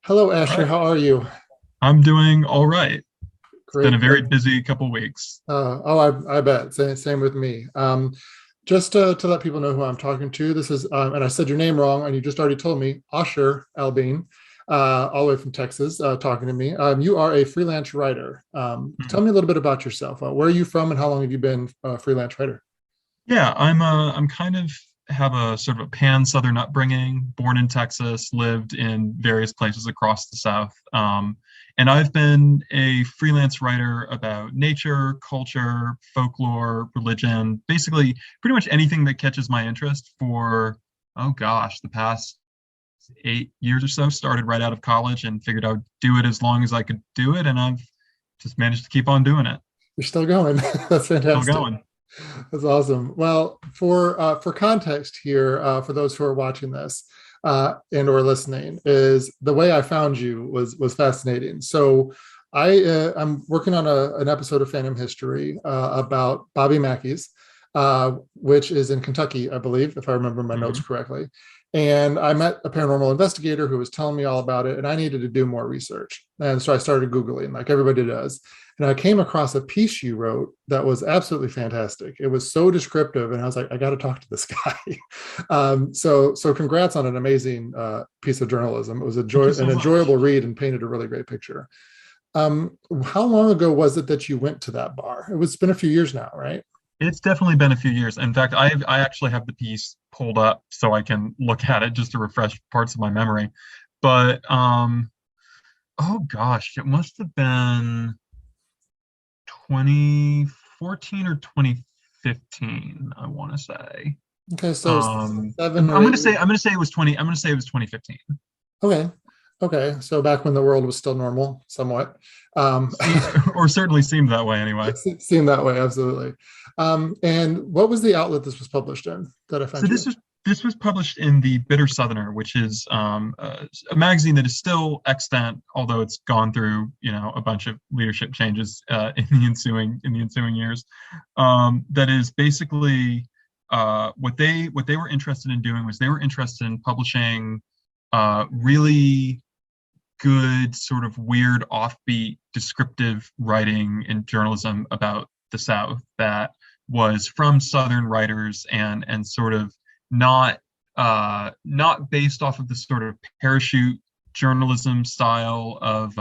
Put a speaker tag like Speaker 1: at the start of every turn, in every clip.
Speaker 1: Hello,
Speaker 2: All
Speaker 1: Asher.
Speaker 2: right.
Speaker 1: How are you?
Speaker 2: I'm doing all right. It's been
Speaker 1: Great,
Speaker 2: a very
Speaker 1: great.
Speaker 2: busy couple weeks.
Speaker 1: I bet. Same with me. Just to let people know who I'm talking to, this is, and I said your name wrong, and you just already told me, Asher Elbein, all the way from Texas, talking to me. You are a freelance writer. Tell
Speaker 2: Mhm.
Speaker 1: me a little bit about yourself. Where are you from, and how long have you been a freelance writer?
Speaker 2: Yeah, I'm kind of have a sort of a pan-Southern upbringing, born in Texas, lived in various places across the South. And I've been a freelance writer about nature, culture, folklore, religion, basically pretty much anything that catches my interest for, oh gosh, the past 8 years or so. Started right out of college and figured I would do it as long as I could do it, and I've just managed to keep on doing it.
Speaker 1: You're still going. That's
Speaker 2: Still
Speaker 1: fantastic.
Speaker 2: going.
Speaker 1: That's awesome. Well, for context here, for those who are watching this and or listening, is the way I found you was fascinating. So I'm working on an episode of Phantom History about Bobby Mackey's, which is in Kentucky, I believe, if I remember my notes
Speaker 2: Mhm.
Speaker 1: correctly. And I met a paranormal investigator who was telling me all about it, and I needed to do more research. And so I started Googling, like everybody does. And I came across a piece you wrote that was absolutely fantastic. It was so descriptive, and I was like, I got to talk to this guy. So congrats on an amazing piece of journalism. It was
Speaker 2: Thank you
Speaker 1: an
Speaker 2: so
Speaker 1: enjoyable
Speaker 2: much.
Speaker 1: read and painted a really great picture. How long ago was it that you went to that bar? It's been a few years now, right?
Speaker 2: It's definitely been a few years. In fact, I actually have the piece pulled up so I can look at it just to refresh parts of my memory. But oh gosh, it must have been 2014 or 2015, I want to say.
Speaker 1: Okay, so
Speaker 2: Um,
Speaker 1: seven
Speaker 2: I'm,
Speaker 1: or
Speaker 2: I'm
Speaker 1: eight
Speaker 2: gonna say
Speaker 1: years.
Speaker 2: I'm gonna say it was 20. I'm gonna say it was 2015.
Speaker 1: Okay, okay. So back when the world was still normal, somewhat. Um,
Speaker 2: Or certainly seemed that way anyway.
Speaker 1: Seemed that way, absolutely. And what was the outlet this was published in that I
Speaker 2: So
Speaker 1: found
Speaker 2: this
Speaker 1: you?
Speaker 2: was this was published in the Bitter Southerner, which is a magazine that is still extant, although it's gone through a bunch of leadership changes in the ensuing years. That is basically what they were interested in doing was they were interested in publishing really good sort of weird offbeat descriptive writing in journalism about the South that was from Southern writers and sort of not not based off of the sort of parachute journalism style of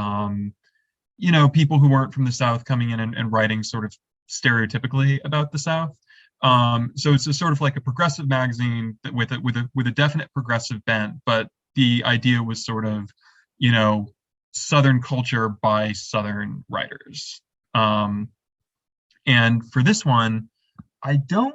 Speaker 2: people who weren't from the South coming in and writing sort of stereotypically about the South. So it's a sort of like a progressive magazine with a definite progressive bent, but the idea was sort of, you know, Southern culture by Southern writers. Um, and for this one, I don't,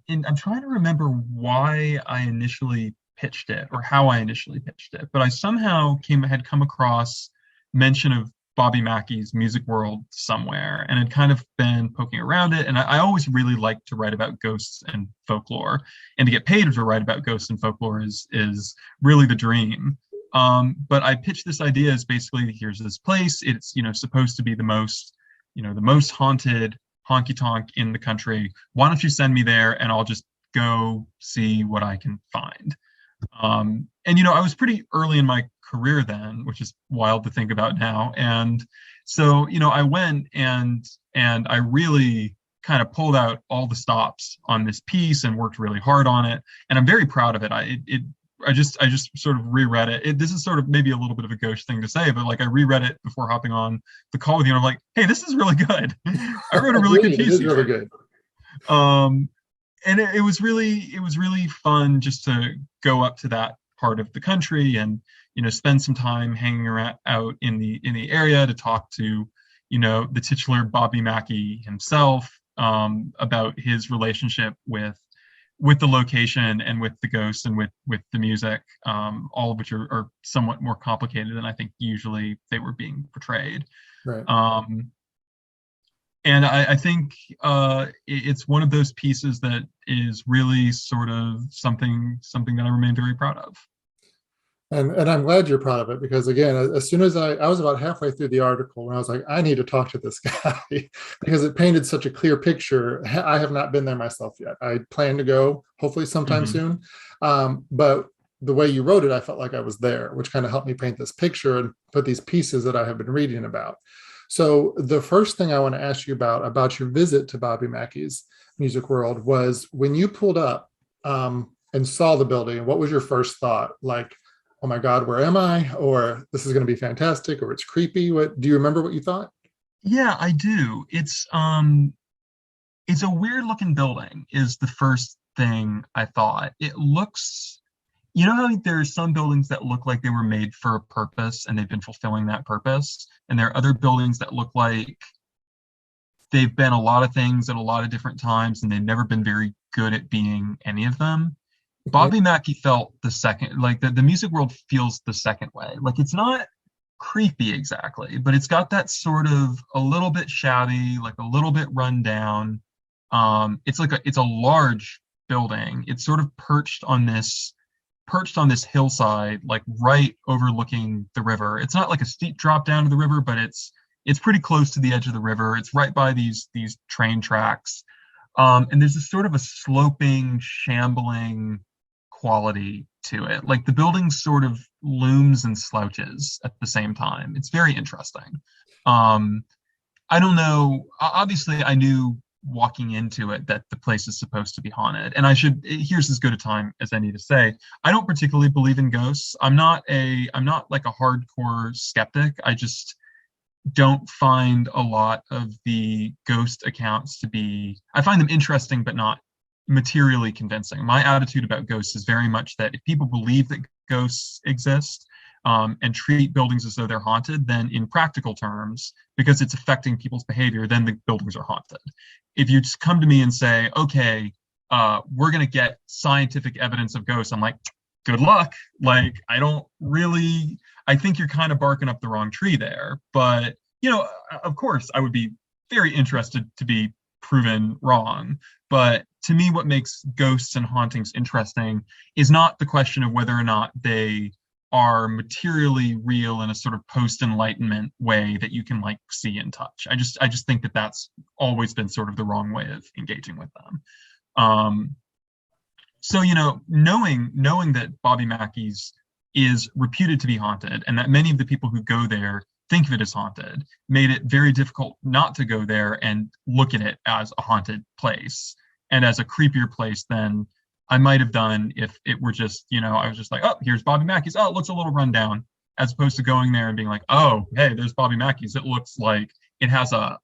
Speaker 2: and I'm trying to remember why I initially pitched it or how I initially pitched it, but I somehow had come across mention of Bobby Mackey's Music World somewhere and had kind of been poking around it. And I always really liked to write about ghosts and folklore, and to get paid to write about ghosts and folklore is really the dream. But I pitched this idea as basically here's this place. It's supposed to be the most haunted honky tonk in the country. Why don't you send me there and I'll just go see what I can find? And I was pretty early in my career then, which is wild to think about now. And so, I went and I really kind of pulled out all the stops on this piece and worked really hard on it. And I'm very proud of it. I just sort of reread it. This is sort of maybe a little bit of a gauche thing to say, but like I reread it before hopping on the call with you. And I'm like, hey, this is really good. I wrote a really good
Speaker 1: Agreed, it
Speaker 2: piece
Speaker 1: is really
Speaker 2: here.
Speaker 1: good.
Speaker 2: Um, and it was really fun just to go up to that part of the country and spend some time hanging around out in the area to talk to the titular Bobby Mackey himself, about his relationship with the location and with the ghosts and with the music, all of which are somewhat more complicated than I think usually they were being portrayed.
Speaker 1: Right.
Speaker 2: Um, and I think it's one of those pieces that is really sort of something that I remain very proud of.
Speaker 1: And I'm glad you're proud of it because again, as soon as I was about halfway through the article when I was like, I need to talk to this guy because it painted such a clear picture. I have not been there myself yet. I plan to go hopefully sometime
Speaker 2: Hmm.
Speaker 1: soon. But the way you wrote it, I felt like I was there, which kind of helped me paint this picture and put these pieces that I have been reading about. So the first thing I want to ask you about your visit to Bobby Mackey's Music World was when you pulled up and saw the building. What was your first thought? Like, oh my God, where am I? Or this is going to be fantastic, or it's creepy. What do you remember what you thought?
Speaker 2: Yeah, I do. It's a weird looking building is the first thing I thought. It looks, you know how there's some buildings that look like they were made for a purpose and they've been fulfilling that purpose, and there are other buildings that look like they've been a lot of things at a lot of different times and they've never been very good at being any of them.
Speaker 1: Mhm.
Speaker 2: Bobby Mackey felt the second, like the music world feels the second way. Like it's not creepy exactly, but it's got that sort of a little bit shabby, like a little bit run down. It's a large building. It's sort of perched on this hillside, like right overlooking the river. It's not like a steep drop down to the river, but it's pretty close to the edge of the river. It's right by these train tracks. And there's this sort of a sloping, shambling quality to it. Like the building sort of looms and slouches at the same time. It's very interesting. Um, I don't know. Obviously, I knew walking into it that the place is supposed to be haunted. And here's as good a time as any to say, I don't particularly believe in ghosts. I'm not like a hardcore skeptic. I just don't find a lot of the ghost accounts to be, I find them interesting, but not materially convincing. My attitude about ghosts is very much that if people believe that ghosts exist and treat buildings as though they're haunted, then in practical terms, because it's affecting people's behavior, then the buildings are haunted. If you just come to me and say, okay, we're going to get scientific evidence of ghosts, I'm like, good luck. Like, I think you're kind of barking up the wrong tree there. But, of course, I would be very interested to be proven wrong. But to me, what makes ghosts and hauntings interesting is not the question of whether or not they are materially real in a sort of post-enlightenment way that you can like see and touch. I just think that that's always been sort of the wrong way of engaging with them. So knowing that Bobby Mackey's is reputed to be haunted and that many of the people who go there think of it as haunted made it very difficult not to go there and look at it as a haunted place and as a creepier place than I might have done if it were just, I was just like, oh, here's Bobby Mackey's. Oh, it looks a little run down, as opposed to going there and being like, oh, hey, there's Bobby Mackey's. It looks like it has a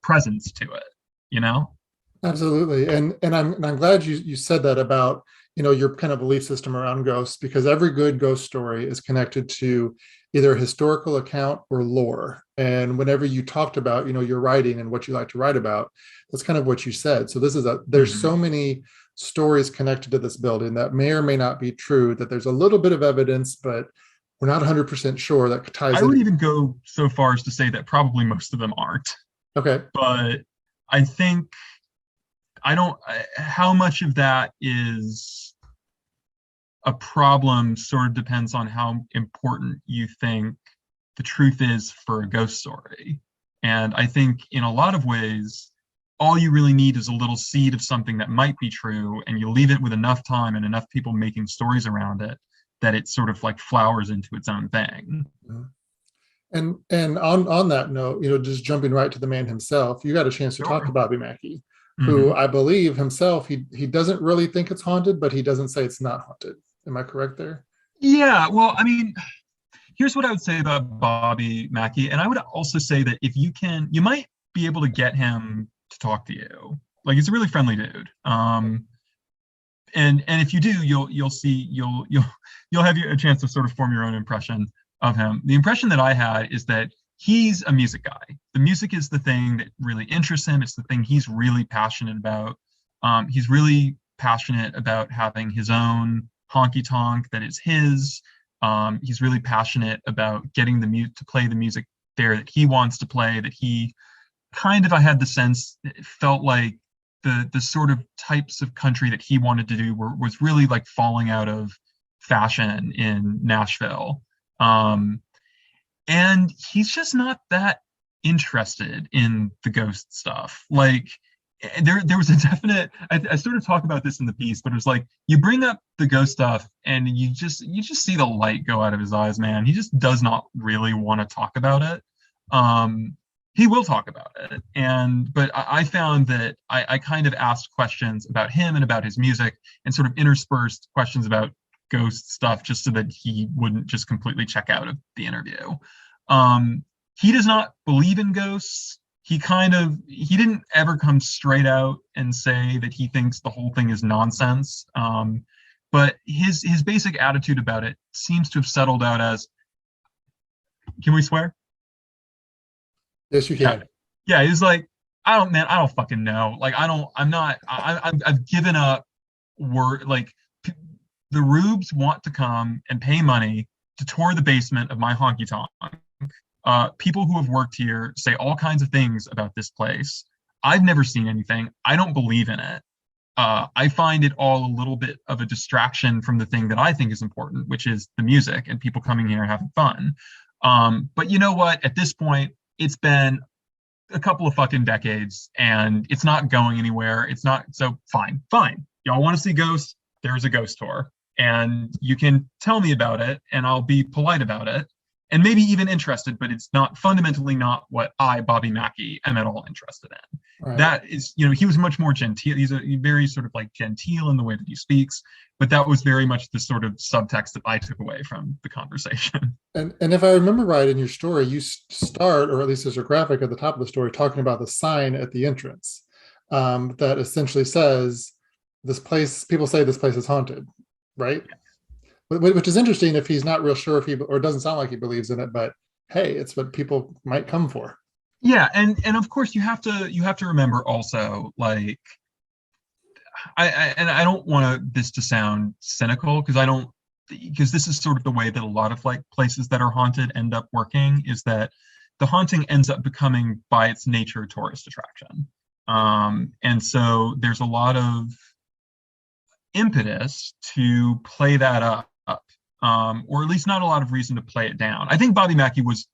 Speaker 2: presence to it, you know?
Speaker 1: Absolutely. And I'm glad you said that about, your kind of belief system around ghosts, because every good ghost story is connected to either a historical account or lore. And whenever you talked about, your writing and what you like to write about, that's kind of what you said. So there's
Speaker 2: Mhm.
Speaker 1: so many stories connected to this building that may or may not be true, that there's a little bit of evidence, but we're not 100% sure that ties
Speaker 2: I would
Speaker 1: into.
Speaker 2: even go so far as to say that probably most of them aren't.
Speaker 1: Okay.
Speaker 2: But I think I don't, how much of that is a problem sort of depends on how important you think the truth is for a ghost story. And I think in a lot of ways, all you really need is a little seed of something that might be true, and you leave it with enough time and enough people making stories around it that it sort of like flowers into its own thing.
Speaker 1: And on that note, just jumping right to the man himself, you got a chance to talk to
Speaker 2: Sure.
Speaker 1: Bobby Mackey, who
Speaker 2: Hmm.
Speaker 1: I believe himself, he doesn't really think it's haunted, but he doesn't say it's not haunted. Am I correct there?
Speaker 2: Yeah, well, I mean, here's what I would say about Bobby Mackey. And I would also say that if you can, you might be able to get him to talk to you. Like he's a really friendly dude. And if you do, you'll see you'll have a chance to sort of form your own impression of him. The impression that I had is that he's a music guy. The music is the thing that really interests him. It's the thing he's really passionate about. He's really passionate about having his own honky tonk that is his. He's really passionate about getting the mute to play the music there that he wants to play. That he kind of, I had the sense, it felt like the sort of types of country that he wanted to do was really like falling out of fashion in Nashville. Um, and he's just not that interested in the ghost stuff. Like there was a definite, I sort of talk about this in the piece, but it was like you bring up the ghost stuff and you just see the light go out of his eyes, man. He just does not really want to talk about it. He will talk about it, and but I found that I kind of asked questions about him and about his music, and sort of interspersed questions about ghost stuff just so that he wouldn't just completely check out of the interview. He does not believe in ghosts. He didn't ever come straight out and say that he thinks the whole thing is nonsense. But his basic attitude about it seems to have settled out as, can we swear?
Speaker 1: Yes, you
Speaker 2: Yeah.
Speaker 1: can.
Speaker 2: Yeah, he's like, I don't fucking know. Like, I'm not, I've given up word, like, the Rubes want to come and pay money to tour the basement of my honky tonk. People who have worked here say all kinds of things about this place. I've never seen anything. I don't believe in it. I find it all a little bit of a distraction from the thing that I think is important, which is the music and people coming here and having fun. But you know what? At this point, it's been a couple of fucking decades and it's not going anywhere. It's not, so fine, fine. Y'all want to see ghosts? There's a ghost tour. And you can tell me about it and I'll be polite about it and maybe even interested, but it's not fundamentally not what I, Bobby Mackey, am at all interested in.
Speaker 1: Right.
Speaker 2: That is, he was much more genteel. He's a very sort of like genteel in the way that he speaks, but that was very much the sort of subtext that I took away from the conversation.
Speaker 1: And if I remember right in your story, you start, or at least there's a graphic at the top of the story, talking about the sign at the entrance that essentially says, this place, people say this place is haunted, right? Which is interesting if he's not real sure if he, or doesn't sound like he believes in it, but hey, it's what people might come for.
Speaker 2: Yeah, and of course you have to remember also, like, I don't want this to sound cynical, because this is sort of the way that a lot of like places that are haunted end up working, is that the haunting ends up becoming by its nature a tourist attraction. And so there's a lot of impetus to play that up, or at least not a lot of reason to play it down. I think Bobby Mackey was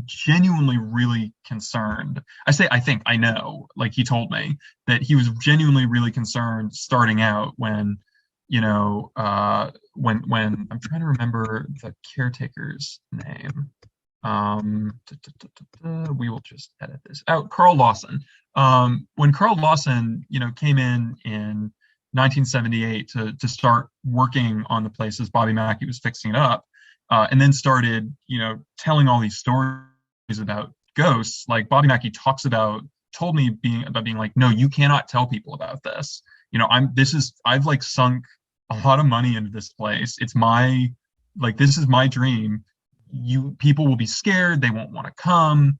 Speaker 2: genuinely really concerned. I think, I know, like he told me that he was genuinely really concerned starting out when, when I'm trying to remember the caretaker's name. We will just edit this out. Carl Lawson. When Carl Lawson, came in 1978 to start working on the places Bobby Mackey was fixing it up, and then started, telling all these stories about ghosts. Like Bobby Mackey told me being like, no, you cannot tell people about this. I've like sunk a lot of money into this place. It's this is my dream. People will be scared. They won't want to come,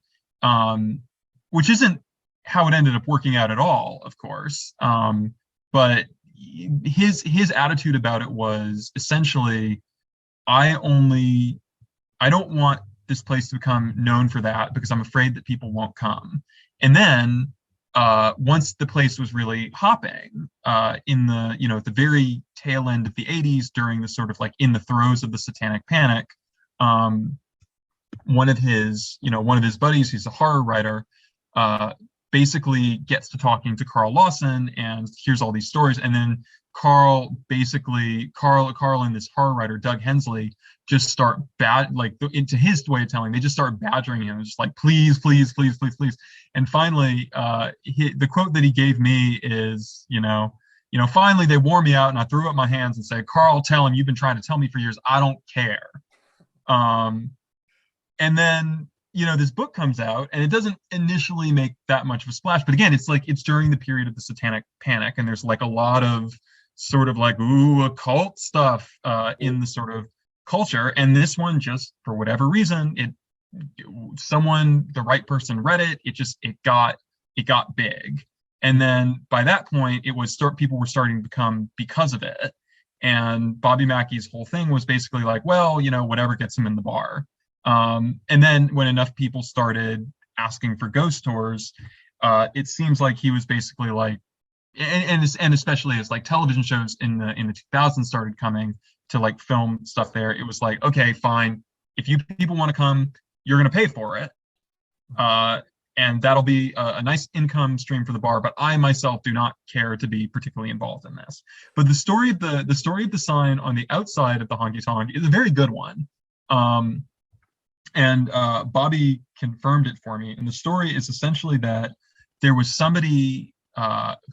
Speaker 2: which isn't how it ended up working out at all, of course. But his attitude about it was essentially, I don't want this place to become known for that because I'm afraid that people won't come. And then once the place was really hopping, in the, at the very tail end of the 80s, during the sort of like in the throes of the Satanic Panic, one of his buddies, who's a horror writer, basically gets to talking to Carl Lawson and hears all these stories. And then Carl and this horror writer, Doug Hensley, just start into his way of telling, they just start badgering him, just like, please, please, please, please, please. And finally, the quote that he gave me is, finally they wore me out and I threw up my hands and said, Carl, tell him you've been trying to tell me for years, I don't care. And then, this book comes out and it doesn't initially make that much of a splash. But again, it's during the period of the Satanic Panic. And there's like a lot of sort of like, occult stuff in the sort of culture. And this one, just for whatever reason, the right person read it. It got big. And then by that point, people were starting to come because of it. And Bobby Mackey's whole thing was basically like, well, whatever gets him in the bar. And then when enough people started asking for ghost tours, it seems like he was basically like, and especially as like television shows in the 2000s started coming to like film stuff there, it was like, okay, fine. If you people want to come, you're going to pay for it. and that'll be a nice income stream for the bar. But I myself do not care to be particularly involved in this. But the story of the sign on the outside of the honky tonk is a very good one. And Bobby confirmed it for me. And the story is essentially that there was somebody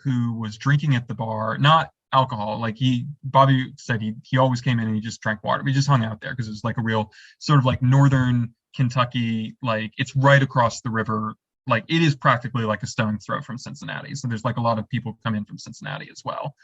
Speaker 2: who was drinking at the bar, not alcohol. Like Bobby said he always came in and he just drank water. We just hung out there because it was like a real sort of like northern Kentucky, like it's right across the river. Like it is practically like a stone's throw from Cincinnati. So there's like a lot of people come in from Cincinnati as well.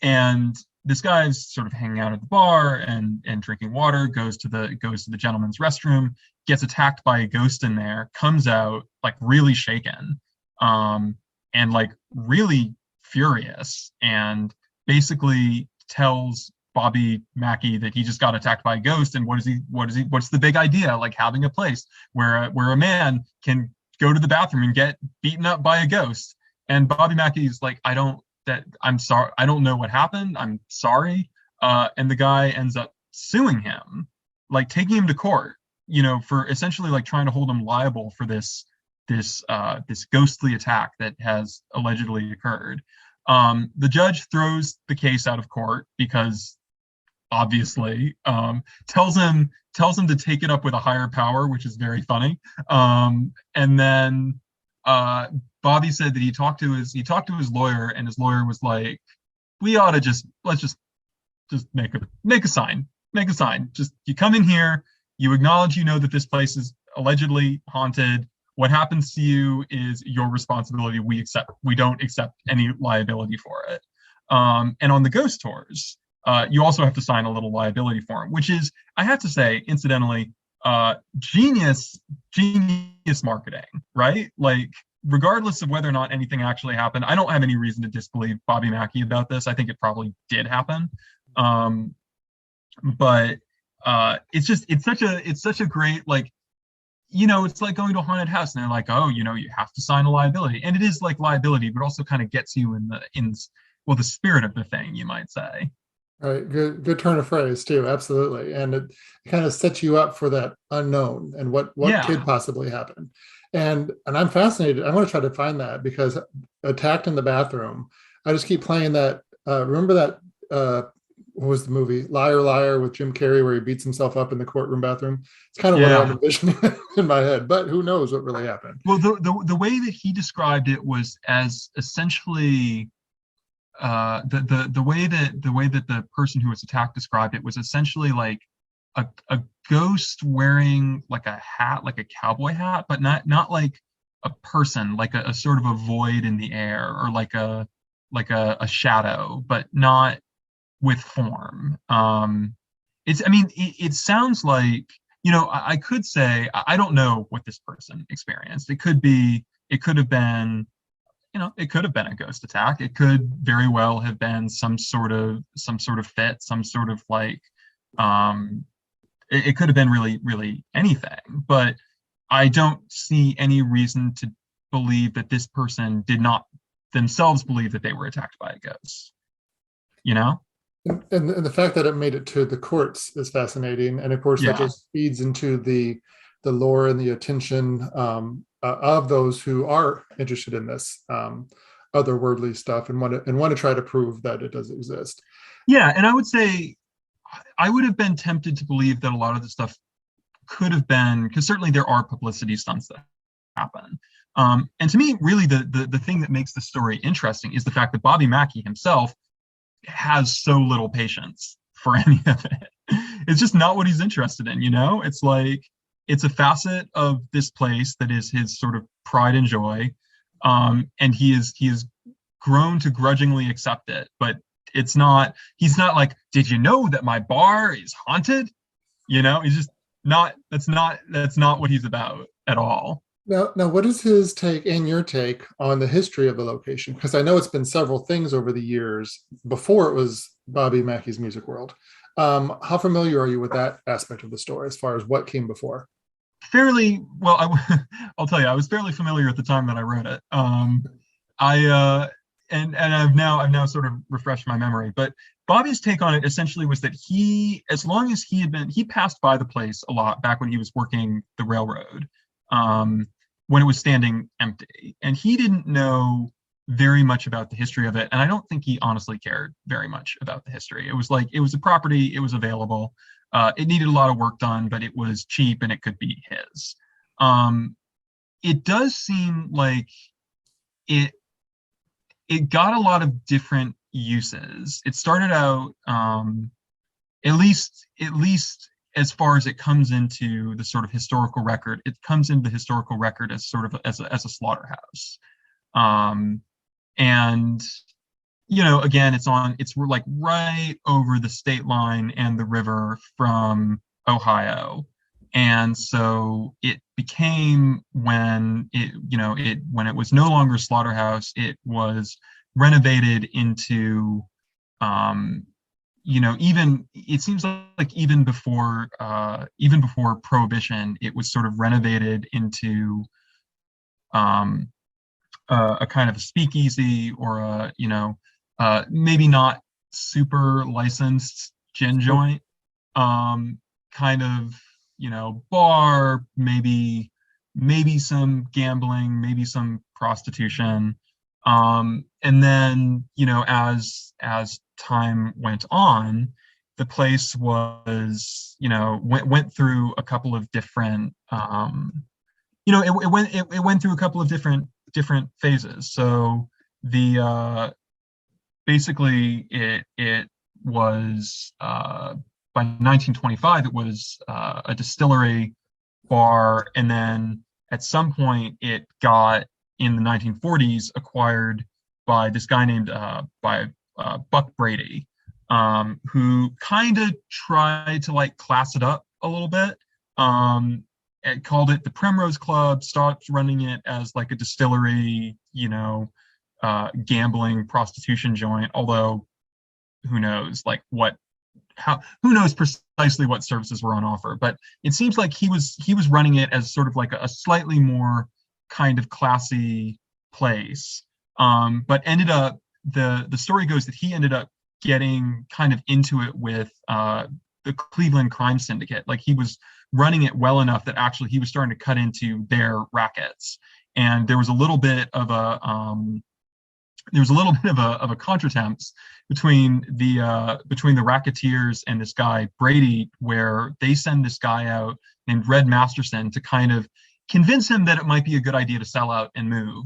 Speaker 2: And this guy's sort of hanging out at the bar and drinking water, goes to the gentleman's restroom, gets attacked by a ghost in there, comes out like really shaken, and like really furious, and basically tells Bobby Mackey that he just got attacked by a ghost. And what's the big idea? Like having a place where a man can go to the bathroom and get beaten up by a ghost. And Bobby Mackey's like, I'm sorry, I don't know what happened. I'm sorry. And the guy ends up suing him, like taking him to court, for essentially like trying to hold him liable for this ghostly attack that has allegedly occurred. The judge throws the case out of court because obviously tells him to take it up with a higher power, which is very funny. And then Bobby said that he talked to his lawyer, and his lawyer was like, we ought to let's just make a sign. Just you come in here, you acknowledge that this place is allegedly haunted. What happens to you is your responsibility. We don't accept any liability for it. And on the ghost tours, you also have to sign a little liability form, which is, I have to say, incidentally, genius marketing, right? Like, regardless of whether or not anything actually happened, I don't have any reason to disbelieve Bobby Mackey about this. I think it probably did happen. But it's such a great, like, it's like going to a haunted house and they're like, oh, you have to sign a liability. And it is like liability, but also kind of gets you in the spirit of the thing, you might say.
Speaker 1: Right. Good turn of phrase too. Absolutely. And it kind of sets you up for that unknown and what could possibly happen. And I'm fascinated. I want to try to find that, because Attacked in the Bathroom, I just keep playing that. Remember that, what was the movie? Liar, Liar with Jim Carrey, where he beats himself up in the courtroom bathroom. It's kind of what I'm envisioning in my head, but who knows what really happened.
Speaker 2: Well, the way that he described it was as essentially the way that the person who was attacked described it was essentially like a ghost wearing like a hat, like a cowboy hat, but not like a person, like a sort of a void in the air, or like a shadow, but not with form. It sounds like, I could say, I don't know what this person experienced. It could have been a ghost attack. It could very well have been some sort of fit, some sort of like, it could have been really, really anything. But I don't see any reason to believe that this person did not themselves believe that they were attacked by a ghost.
Speaker 1: And the fact that it made it to the courts is fascinating. And of course, that just feeds into the lore and the attention of those who are interested in this otherworldly stuff and want to try to prove that it does exist.
Speaker 2: Yeah, and I would say I would have been tempted to believe that a lot of the stuff could have been, because certainly there are publicity stunts that happen. And to me, really, the thing that makes the story interesting is the fact that Bobby Mackey himself has so little patience for any of it. It's just not what he's interested in, It's like, it's a facet of this place that is his sort of pride and joy. And he is grown to grudgingly accept it, but he's not like, did you know that my bar is haunted? He's just not, that's not what he's about at all.
Speaker 1: Now, what is his take and your take on the history of the location? Because I know it's been several things over the years before it was Bobby Mackey's Music World. How familiar are you with that aspect of the story as far as what came before?
Speaker 2: Fairly well. I'll tell you, I was fairly familiar at the time that I wrote it. And I've now sort of refreshed my memory. But Bobby's take on it essentially was that as long as he passed by the place a lot back when he was working the railroad. when it was standing empty. And he didn't know very much about the history of it. And I don't think he honestly cared very much about the history. It was like, it was a property, it was available. It needed a lot of work done, but it was cheap and it could be his. It does seem like it it got a lot of different uses. It started out, at least as far as it comes into the sort of historical record, it comes into the historical record as sort of as a slaughterhouse. And again, it's like right over the state line and the river from Ohio. And so it became, when it was no longer a slaughterhouse, it was renovated into, even, it seems like even before Prohibition, it was sort of renovated into a kind of a speakeasy, or maybe not super licensed gin joint, kind of, bar, maybe some gambling, maybe some prostitution. And then, as time went on, the place was, went through a couple of different, it went through a couple of different phases. So basically it was, by 1925, it was a distillery, bar, and then at some point it got, in the 1940s, acquired by this guy named Buck Brady, who kind of tried to like class it up a little bit, and called it the Primrose Club, stopped running it as like a distillery, gambling, prostitution joint, although who knows, like who knows precisely what services were on offer. But it seems like he was running it as sort of like a slightly more kind of classy place. But ended up, the story goes that he ended up getting kind of into it with the Cleveland crime syndicate. Like, he was running it well enough that actually he was starting to cut into their rackets. And there was a little bit of a contretemps between the racketeers and this guy Brady, where they send this guy out named Red Masterson to kind of convince him that it might be a good idea to sell out and move.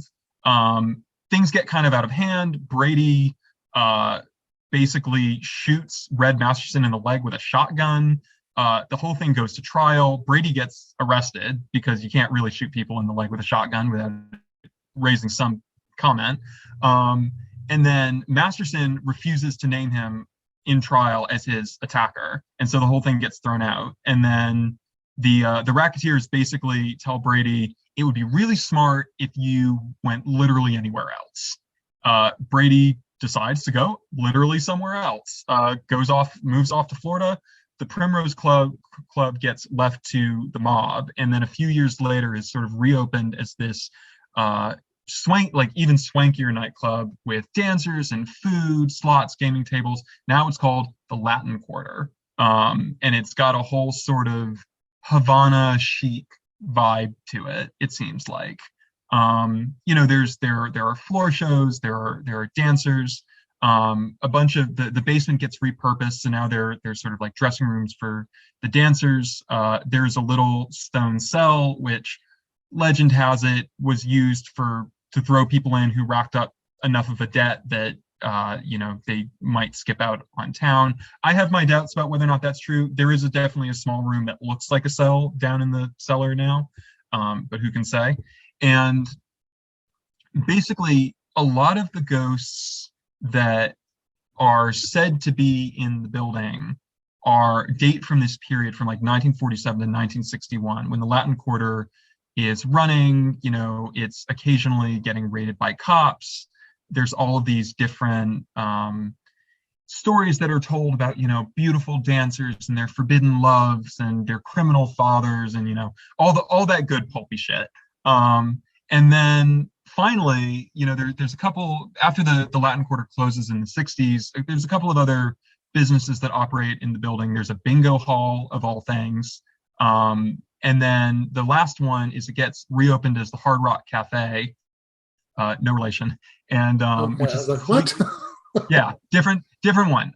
Speaker 2: Things get kind of out of hand. Brady basically shoots Red Masterson in the leg with a shotgun. The whole thing goes to trial. Brady gets arrested because you can't really shoot people in the leg with a shotgun without raising some comment. And then Masterson refuses to name him in trial as his attacker, and so the whole thing gets thrown out. And then the racketeers basically tell Brady it would be really smart if you went literally anywhere else. Brady decides to go literally somewhere else. Moves off to Florida. The Primrose Club gets left to the mob, and then a few years later is sort of reopened as this even swankier nightclub with dancers and food, slots, gaming tables. Now it's called the Latin Quarter, and it's got a whole sort of Havana chic vibe to it. It seems like, there are floor shows, there are dancers. A bunch of the basement gets repurposed, so now there's sort of like dressing rooms for the dancers. There's a little stone cell, which legend has it was used to throw people in who racked up enough of a debt that they might skip out on town. I have my doubts about whether or not that's true. There is definitely a small room that looks like a cell down in the cellar now, but who can say? And basically, a lot of the ghosts that are said to be in the building date from this period, from like 1947 to 1961, when the Latin Quarter is running. It's occasionally getting raided by cops. There's all of these different stories that are told about, beautiful dancers and their forbidden loves and their criminal fathers, and all that good pulpy shit. And then finally, there's a couple, after the Latin Quarter closes in the 60s, there's a couple of other businesses that operate in the building. There's a bingo hall, of all things. And then the last one is it gets reopened as the Hard Rock Cafe, no relation, and
Speaker 1: Okay,
Speaker 2: which
Speaker 1: I was
Speaker 2: is
Speaker 1: like, what?
Speaker 2: yeah, different one.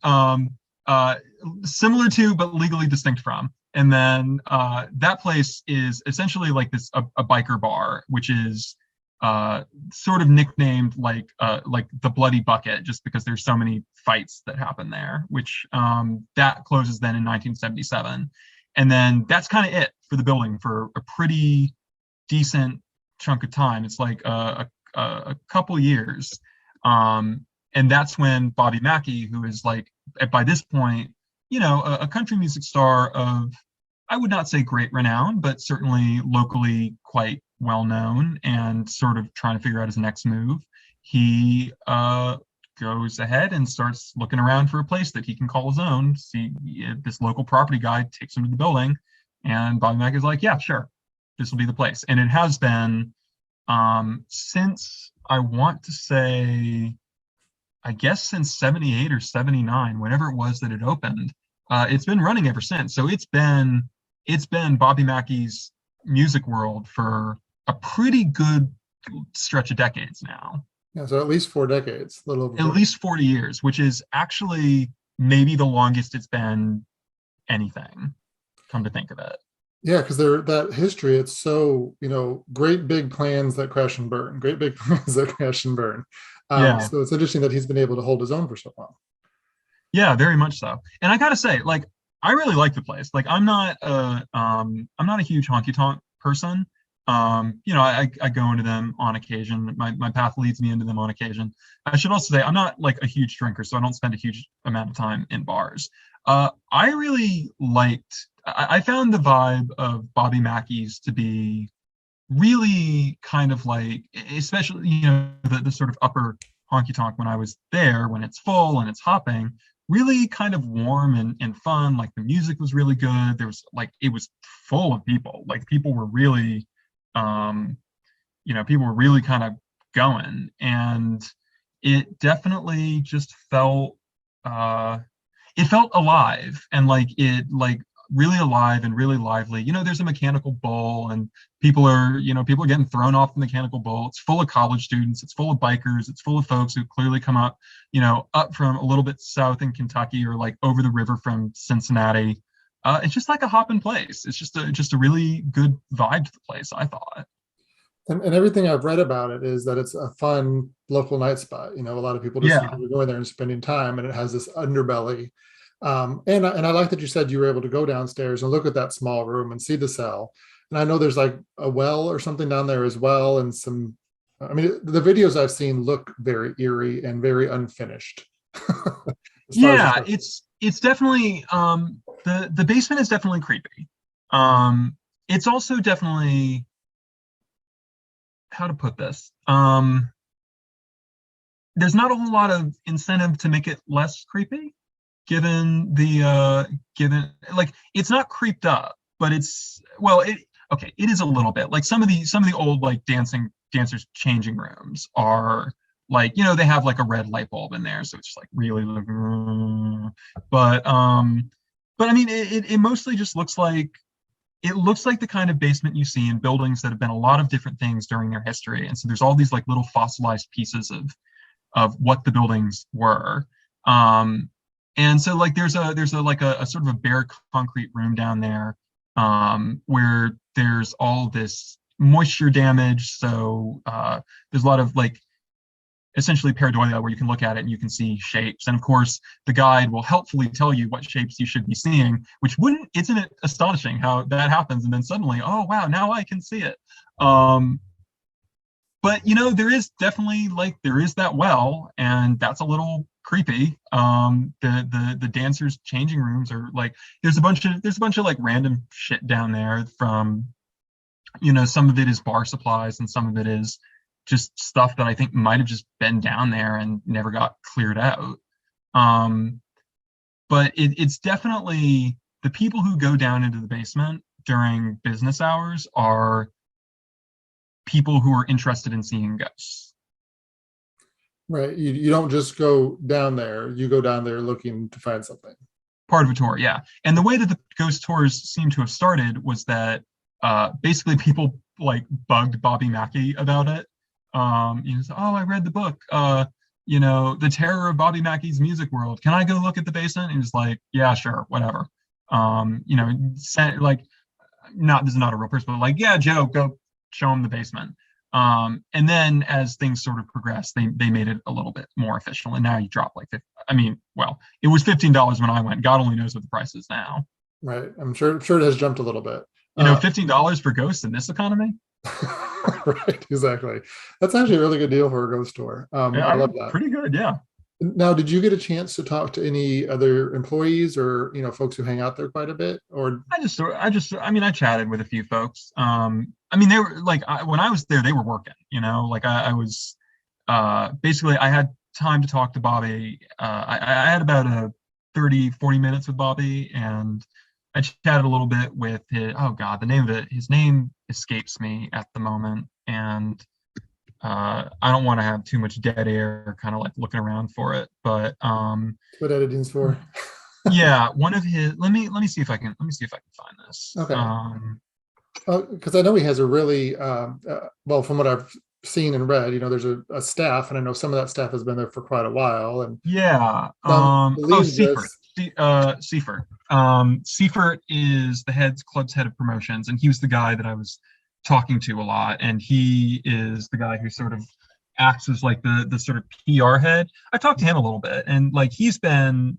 Speaker 2: Similar to but legally distinct from. And then that place is essentially like a biker bar, which is sort of nicknamed like the Bloody Bucket, just because there's so many fights that happen there. Which that closes then in 1977, and then that's kind of it for the building for a pretty decent chunk of time. It's like a couple years. And that's when Bobby Mackey, who is like by this point, a country music star of, I would not say great renown, but certainly locally quite well known and sort of trying to figure out his next move. He goes ahead and starts looking around for a place that he can call his own. See, this local property guy takes him to the building, and Bobby Mackey's like, yeah, sure, this will be the place. And it has been since, I want to say, I guess since 78 or 79, whenever it was that it opened. It's been running ever since. So it's been Bobby Mackey's music world for a pretty good stretch of decades now.
Speaker 1: Yeah, so at least 4 decades, a little over
Speaker 2: At
Speaker 1: 40.
Speaker 2: least 40 years, which is actually maybe the longest it's been anything, come to think of it.
Speaker 1: Yeah, because they're that history, it's so, great big plans that crash and burn, great big plans that crash and burn.
Speaker 2: Yeah.
Speaker 1: So it's interesting that he's been able to hold his own for so long.
Speaker 2: Yeah, very much so. And I gotta say, like, I really like the place. Like, I'm not a huge honky tonk person. I go into them on occasion. My path leads me into them on occasion. I should also say I'm not like a huge drinker, so I don't spend a huge amount of time in bars. I really liked. I found the vibe of Bobby Mackey's to be really kind of like, especially the sort of upper honky tonk when I was there, when it's full and it's hopping, really kind of warm and fun. Like the music was really good. There was like, it was full of people. Like people were really people were really kind of going, and it definitely just felt it felt alive, and like really alive and really lively. There's a mechanical bull, and people are getting thrown off the mechanical bull. It's full of college students, it's full of bikers, it's full of folks who clearly come up from a little bit south in Kentucky, or like over the river from Cincinnati. It's just like a hopping place. It's just a really good vibe to the place, I thought.
Speaker 1: And everything I've read about it is that it's a fun local night spot. A lot of people just seem
Speaker 2: Yeah.
Speaker 1: to be going there and spending time, and it has this underbelly. And I like that you said you were able to go downstairs and look at that small room and see the cell. And I know there's like a well or something down there as well, and some. I mean, the videos I've seen look very eerie and very unfinished. As far as
Speaker 2: Yeah, it's definitely the basement is definitely creepy. It's also definitely, how to put this? There's not a whole lot of incentive to make it less creepy, given like it's not creeped up, but it is a little bit. Like some of the old like dancers changing rooms are like, they have like a red light bulb in there, so it's just like really like, but I mean it mostly just looks like, it looks like the kind of basement you see in buildings that have been a lot of different things during their history. And so there's all these like little fossilized pieces of what the buildings were. And so like there's a like a sort of a bare concrete room down there, where there's all this moisture damage. So there's a lot of like essentially pareidolia, where you can look at it and you can see shapes. And of course, the guide will helpfully tell you what shapes you should be seeing, which isn't it astonishing how that happens? And then suddenly, oh, wow, now I can see it. But there is definitely there is that well, and that's a little creepy. The dancers changing rooms are like, there's a bunch of like random shit down there from, some of it is bar supplies and some of it is just stuff that I think might have just been down there and never got cleared out. But it's definitely, the people who go down into the basement during business hours are people who are interested in seeing ghosts.
Speaker 1: Right. You don't just go down there. You go down there looking to find something.
Speaker 2: Part of a tour, yeah. And the way that the ghost tours seem to have started was that basically people like bugged Bobby Mackey about it. Oh, I read the book. The Terror of Bobby Mackey's Music World. Can I go look at the basement? And he's like, yeah, sure, whatever. Sent, like, not this is not a real person, but like, yeah, Joe, go show him the basement. And then as things sort of progressed, they made it a little bit more official, and now you drop like 50, I mean, well, it was $15 when I went. God only knows what the price is now.
Speaker 1: Right. I'm sure it has jumped a little bit.
Speaker 2: $15 for ghosts in this economy.
Speaker 1: Right, exactly. That's actually a really good deal for a ghost tour.
Speaker 2: Yeah,
Speaker 1: I love that.
Speaker 2: pretty good. Yeah.
Speaker 1: Now, did you get a chance to talk to any other employees or folks who hang out there quite a bit? Or
Speaker 2: I chatted with a few folks. They were like, when I was there, they were working, like I was, basically I had time to talk to Bobby. I had about a 30-40 minutes with Bobby, and I chatted a little bit with his name escapes me at the moment. And I don't want to have too much dead air kind of like looking around for it, but
Speaker 1: that's what editing's for.
Speaker 2: yeah, one of his, let me see if I can find this.
Speaker 1: Okay. Because I know he has a really well, from what I've seen and read, there's a staff, and I know some of that staff has been there for quite a while. And
Speaker 2: yeah, Seifert. Seifert is the club's head of promotions, and he was the guy that I was talking to a lot, and he is the guy who sort of acts as like the sort of PR head. I talked to him a little bit, and like he's been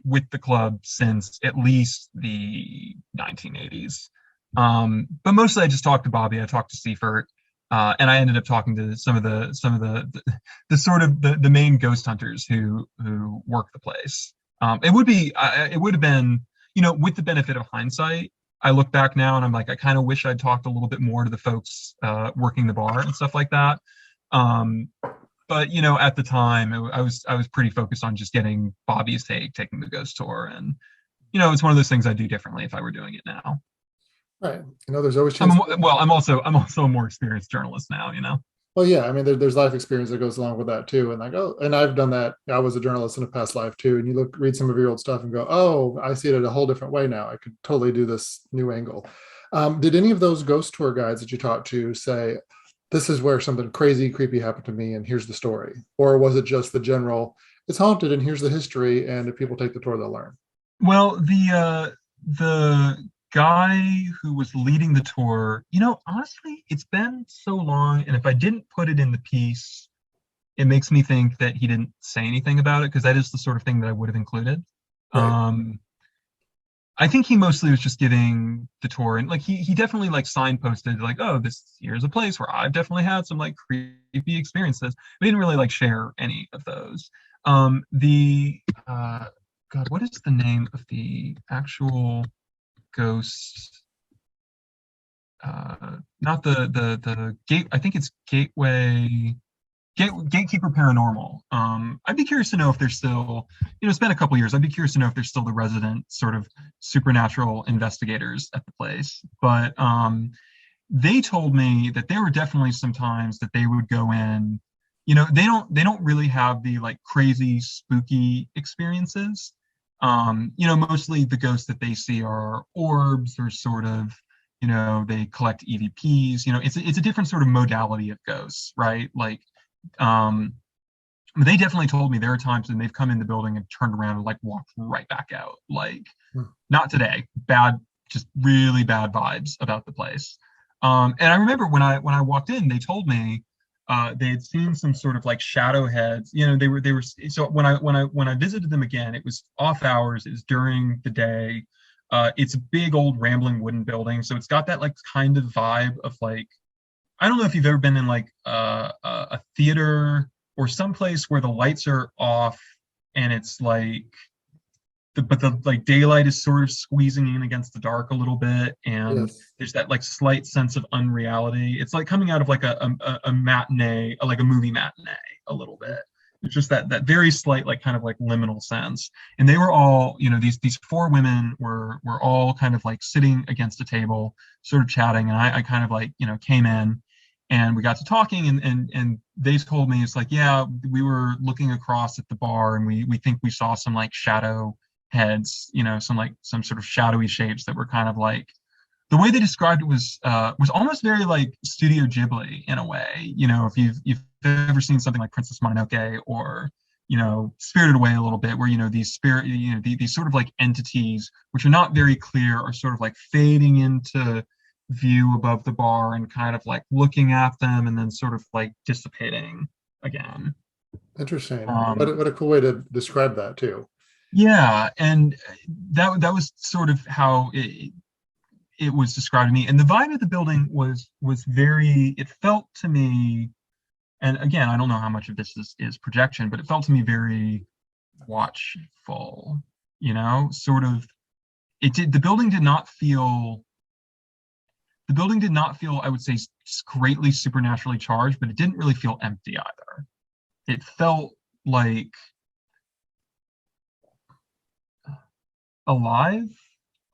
Speaker 2: with the club since at least the 1980s. But mostly I just talked to Bobby. I talked to Seifert, and I ended up talking to some of the sort of the main ghost hunters who work the place. It would have been, with the benefit of hindsight, I look back now and I'm like, I kind of wish I'd talked a little bit more to the folks working the bar and stuff like that. But at the time, I was pretty focused on just getting Bobby's taking the ghost tour, and it's one of those things I'd do differently if I were doing it now.
Speaker 1: Right. There's always
Speaker 2: chance. I'm also a more experienced journalist now.
Speaker 1: Well, yeah. I mean, there's life experience that goes along with that too. And like, and I've done that. I was a journalist in a past life too. And you read some of your old stuff and go, oh, I see it a whole different way now. I could totally do this new angle. Did any of those ghost tour guides that you talked to say, this is where something crazy, creepy happened to me, and here's the story? Or was it just the general, it's haunted and here's the history, and if people take the tour, they'll learn?
Speaker 2: Well, the guy who was leading the tour, honestly, it's been so long, and if I didn't put it in the piece, it makes me think that he didn't say anything about it, because that is the sort of thing that I would have included. Right. I think he mostly was just giving the tour, and like he definitely like signposted like, oh, here's a place where I've definitely had some like creepy experiences. But he didn't really like share any of those. God, what is the name of the actual ghost? Not the gate. I think it's Gatekeeper Paranormal. I'd be curious to know if there's still, it's been a couple years. I'd be curious to know if there's still the resident sort of supernatural investigators at the place. But they told me that there were definitely some times that they would go in. They don't really have the like crazy spooky experiences. Mostly the ghosts that they see are orbs, or sort of, they collect EVPs. It's a different sort of modality of ghosts, right? Like, they definitely told me there are times when they've come in the building and turned around and like walked right back out. Like, not today. Bad, just really bad vibes about the place. And I remember when I walked in, they told me they had seen some sort of like shadow heads. They were so when I visited them again, it was off hours. It was during the day. It's a big old rambling wooden building, so it's got that like kind of vibe of like, I don't know if you've ever been in like a theater or someplace where the lights are off and it's like, but the like daylight is sort of squeezing in against the dark a little bit, and yes, there's that like slight sense of unreality. It's like coming out of like a matinee, like a movie matinee a little bit. It's just that very slight like kind of like liminal sense. And they were all, these four women were all kind of like sitting against a table, sort of chatting, and I kind of like came in. And we got to talking, and they told me, it's like, yeah, we were looking across at the bar, and we think we saw some like shadow heads, some sort of shadowy shapes that were kind of like, the way they described it was almost very like Studio Ghibli in a way. If you've ever seen something like Princess Mononoke, or Spirited Away a little bit, where these sort of like entities which are not very clear are sort of like fading into view above the bar and kind of like looking at them and then sort of like dissipating again.
Speaker 1: Interesting.
Speaker 2: Um,
Speaker 1: What a cool way to describe that too.
Speaker 2: yeah, and that was sort of how it was described to me, and the vibe of the building was very, it felt to me, and again, I don't know how much of this is projection, but it felt to me very watchful, sort of. The building did not feel, I would say, greatly supernaturally charged, but it didn't really feel empty either. It felt like alive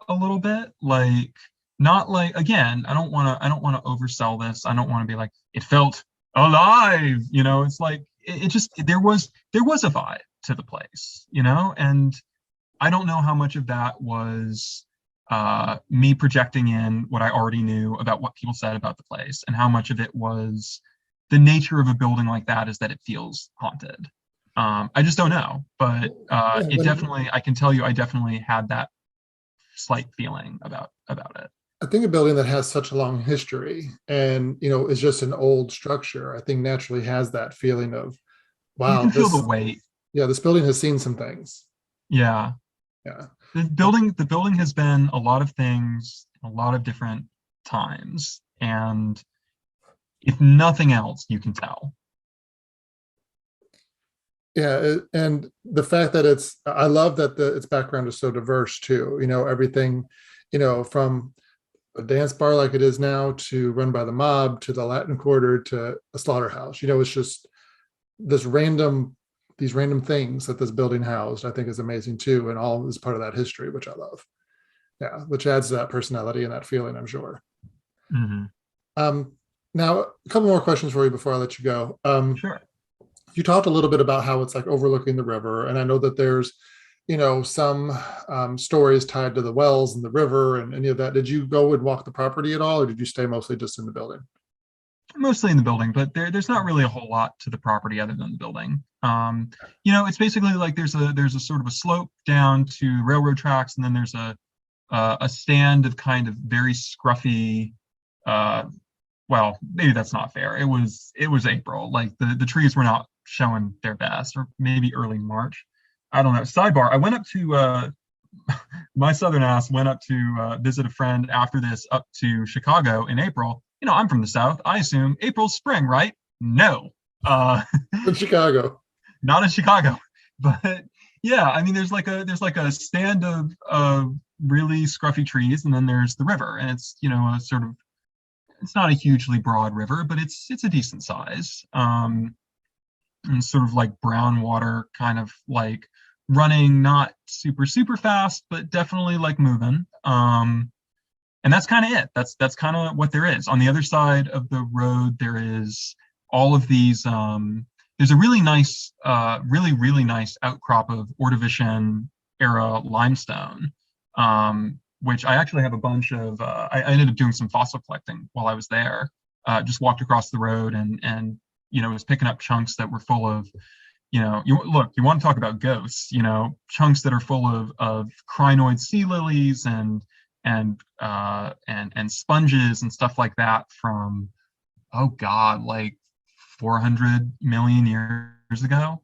Speaker 2: a little bit, like, not like, again, I don't want to oversell this. I don't want to be like, it felt alive, it's like, it just, there was a vibe to the place, and I don't know how much of that was me projecting in what I already knew about what people said about the place, and how much of it was the nature of a building like that is that it feels haunted. I just don't know, but
Speaker 1: Yeah,
Speaker 2: it definitely, I can tell you, I definitely had that slight feeling about it.
Speaker 1: I think a building that has such a long history and is just an old structure, I think naturally has that feeling of,
Speaker 2: You
Speaker 1: wow,
Speaker 2: can feel the
Speaker 1: this,
Speaker 2: weight.
Speaker 1: yeah, this building has seen some things.
Speaker 2: Yeah,
Speaker 1: Yeah.
Speaker 2: the building has been a lot of things, a lot of different times, and if nothing else, you can tell.
Speaker 1: Yeah, and the fact that I love that its background is so diverse too. Everything, from a dance bar like it is now to run by the mob to the Latin Quarter to a slaughterhouse. It's just this these random things that this building housed, I think is amazing too. And all is part of that history, which I love. Yeah, which adds to that personality and that feeling, I'm sure.
Speaker 2: Hmm.
Speaker 1: Um, Now, a couple more questions for you before I let you go.
Speaker 2: Sure.
Speaker 1: You talked a little bit about how it's like overlooking the river, and I know that there's some stories tied to the wells and the river and any of that. Did you go and walk the property at all, or did you stay mostly just in the building?
Speaker 2: Mostly in the building, but there's not really a whole lot to the property other than the building. It's basically like there's a sort of a slope down to railroad tracks, and then there's a stand of kind of very scruffy. Uh, well, maybe that's not fair. It was April, like the trees were not showing their best, or maybe early March. I don't know. Sidebar: I went up to my southern ass went up to visit a friend after this up to Chicago in April. I'm from the South. I assume April's spring, right? No, uh,
Speaker 1: In Chicago.
Speaker 2: not in Chicago. But yeah, I mean, there's like a stand of really scruffy trees, and then there's the river, and it's a sort of, it's not a hugely broad river, but it's a decent size. And sort of like brown water, kind of like running, not super super fast, but definitely like moving. And that's kind of it. That's kind of what there is. On the other side of the road, there is all of these. There's a really nice, really nice outcrop of Ordovician era limestone, which I actually have a bunch of. I ended up doing some fossil collecting while I was there. Just walked across the road and was picking up chunks that were full of, you want to talk about ghosts, chunks that are full of crinoid sea lilies and sponges and stuff like that from, oh God, like 400 million years ago.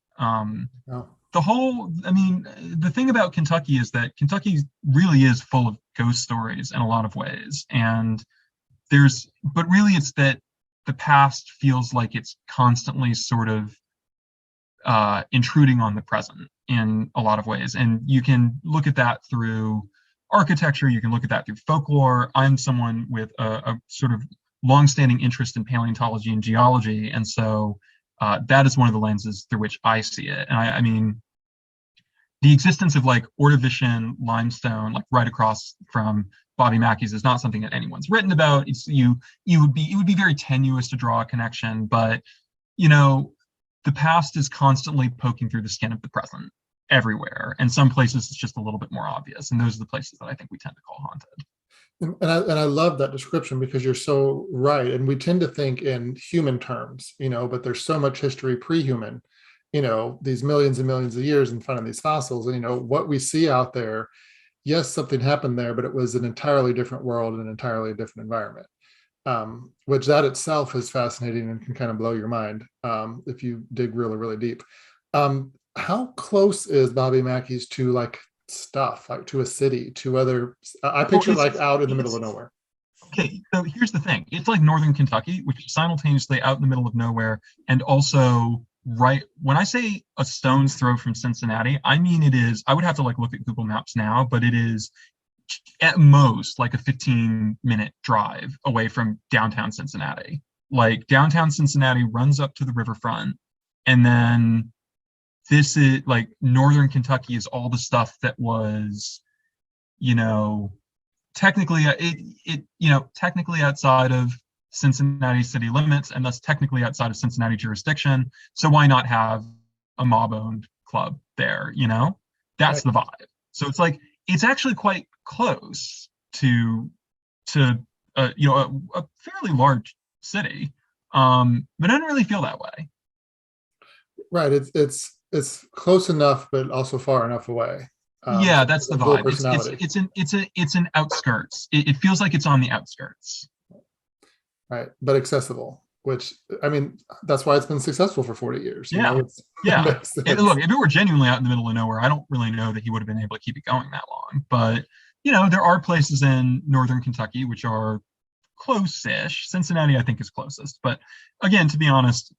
Speaker 1: Oh,
Speaker 2: I mean, the thing about Kentucky is that Kentucky really is full of ghost stories in a lot of ways. And but really it's that the past feels like it's constantly sort of intruding on the present in a lot of ways. And you can look at that through architecture, you can look at that through folklore. I'm someone with a sort of longstanding interest in paleontology and geology, and so that is one of the lenses through which I see it. And I mean, the existence of like Ordovician limestone, like right across from Bobby Mackey's, is not something that anyone's written about. It would be very tenuous to draw a connection, but the past is constantly poking through the skin of the present. everywhere, and some places it's just a little bit more obvious, and those are the places that I think we tend to call haunted.
Speaker 1: And I love that description because you're so right. And we tend to think in human terms, but there's so much history pre-human, these millions and millions of years in front of these fossils. And, what we see out there, yes, something happened there, but it was an entirely different world and an entirely different environment, which that itself is fascinating and can kind of blow your mind if you dig really, really deep. How close is Bobby Mackey's to like stuff, like to a city, to other? I picture like out in the middle of nowhere.
Speaker 2: Okay, so here's the thing. It's like northern Kentucky, which is simultaneously out in the middle of nowhere and also right when I say a stone's throw from Cincinnati, I mean it is, I would have to like look at Google Maps now, but it is at most like a 15-minute drive away from downtown Cincinnati. Like downtown Cincinnati runs up to the riverfront, and then this is like northern Kentucky is all the stuff that was, technically technically outside of Cincinnati city limits, and thus technically outside of Cincinnati jurisdiction. So why not have a mob-owned club there? That's the vibe. So it's like it's actually quite close to a fairly large city, but I don't really feel that way.
Speaker 1: Right. It's close enough, but also far enough away.
Speaker 2: Yeah, that's the vibe.
Speaker 1: Personality.
Speaker 2: It's an outskirts. It feels like it's on the outskirts.
Speaker 1: Right, but accessible. Which I mean, that's why it's been successful for 40 years.
Speaker 2: Yeah, yeah. Look, if it were genuinely out in the middle of nowhere, I don't really know that he would have been able to keep it going that long. But there are places in northern Kentucky which are close-ish. Cincinnati, I think, is closest. But again, to be honest,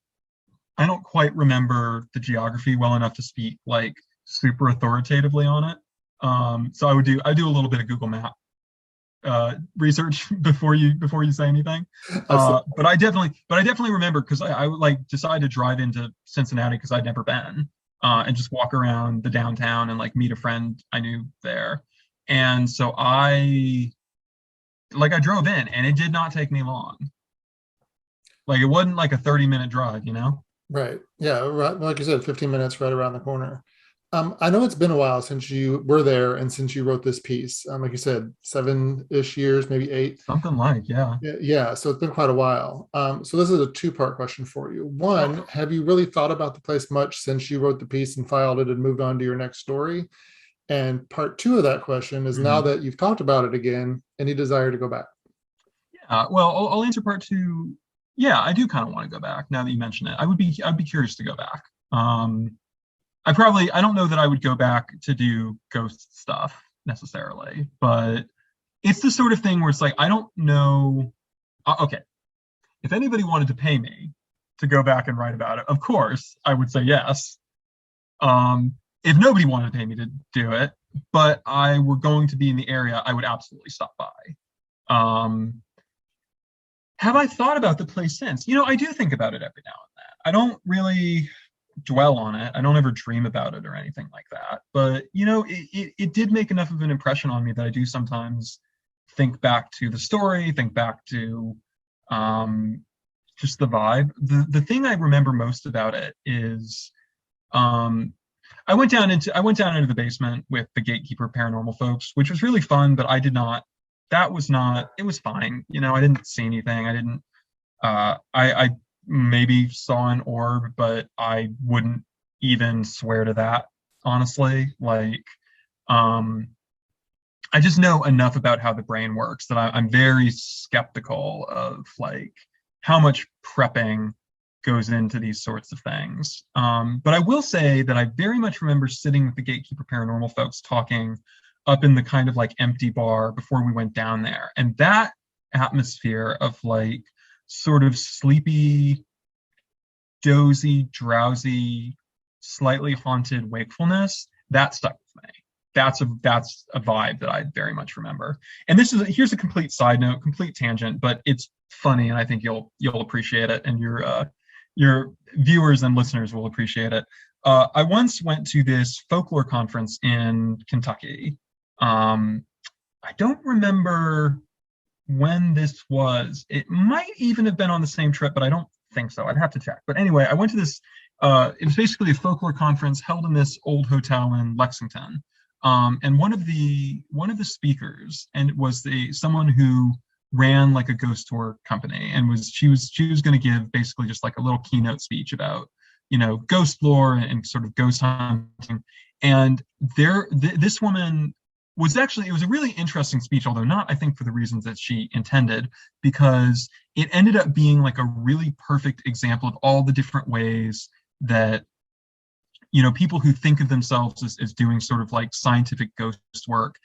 Speaker 2: I don't quite remember the geography well enough to speak like super authoritatively on it. So I do a little bit of Google Map research before you say anything. But I definitely remember, because I would like decide to drive into Cincinnati because I'd never been, and just walk around the downtown and like meet a friend I knew there. And so I drove in, and it did not take me long. Like it wasn't like a 30-minute drive,
Speaker 1: Right. Yeah. Right. Like you said, 15 minutes right around the corner. I know it's been a while since you were there and since you wrote this piece. Like you said, 7-ish years, maybe 8.
Speaker 2: Something like, yeah.
Speaker 1: Yeah. So it's been quite a while. So this is a 2-part question for you. One, have you really thought about the place much since you wrote the piece and filed it and moved on to your next story? And part 2 of that question is, now that you've talked about it again, any desire to go back?
Speaker 2: Yeah. Well, I'll answer part 2. Yeah, I do kind of want to go back now that you mention it. I'd be curious to go back. I don't know that I would go back to do ghost stuff necessarily, but it's the sort of thing where it's like, I don't know. Okay, if anybody wanted to pay me to go back and write about it, of course I would say yes. If nobody wanted to pay me to do it, but I were going to be in the area, I would absolutely stop by. Have I thought about the place since? I do think about it every now and then. I don't really dwell on it. I don't ever dream about it or anything like that. But, it did make enough of an impression on me that I do sometimes think back to the story, think back to just the vibe. The thing I remember most about it is I went down into the basement with the Gatekeeper paranormal folks, which was really fun, but it was fine. I didn't see anything. I maybe saw an orb, but I wouldn't even swear to that, honestly. Like, I just know enough about how the brain works that I'm very skeptical of like how much prepping goes into these sorts of things. But I will say that I very much remember sitting with the Gatekeeper paranormal folks talking up in the kind of like empty bar before we went down there. And that atmosphere of like sort of sleepy, dozy, drowsy, slightly haunted wakefulness, that stuck with me. That's a vibe that I very much remember. And here's a complete side note, complete tangent, but it's funny, and I think you'll appreciate it, and your viewers and listeners will appreciate it. I once went to this folklore conference in Kentucky. I don't remember when this was. It might even have been on the same trip, but I don't think so. I'd have to check. But anyway, I went to this it was basically a folklore conference held in this old hotel in Lexington. And one of the speakers, and it was someone who ran like a ghost tour company, and she was going to give basically just like a little keynote speech about, ghost lore and sort of ghost hunting. And this woman it was a really interesting speech, although not, I think, for the reasons that she intended, because it ended up being like a really perfect example of all the different ways that, people who think of themselves as doing sort of like scientific ghost work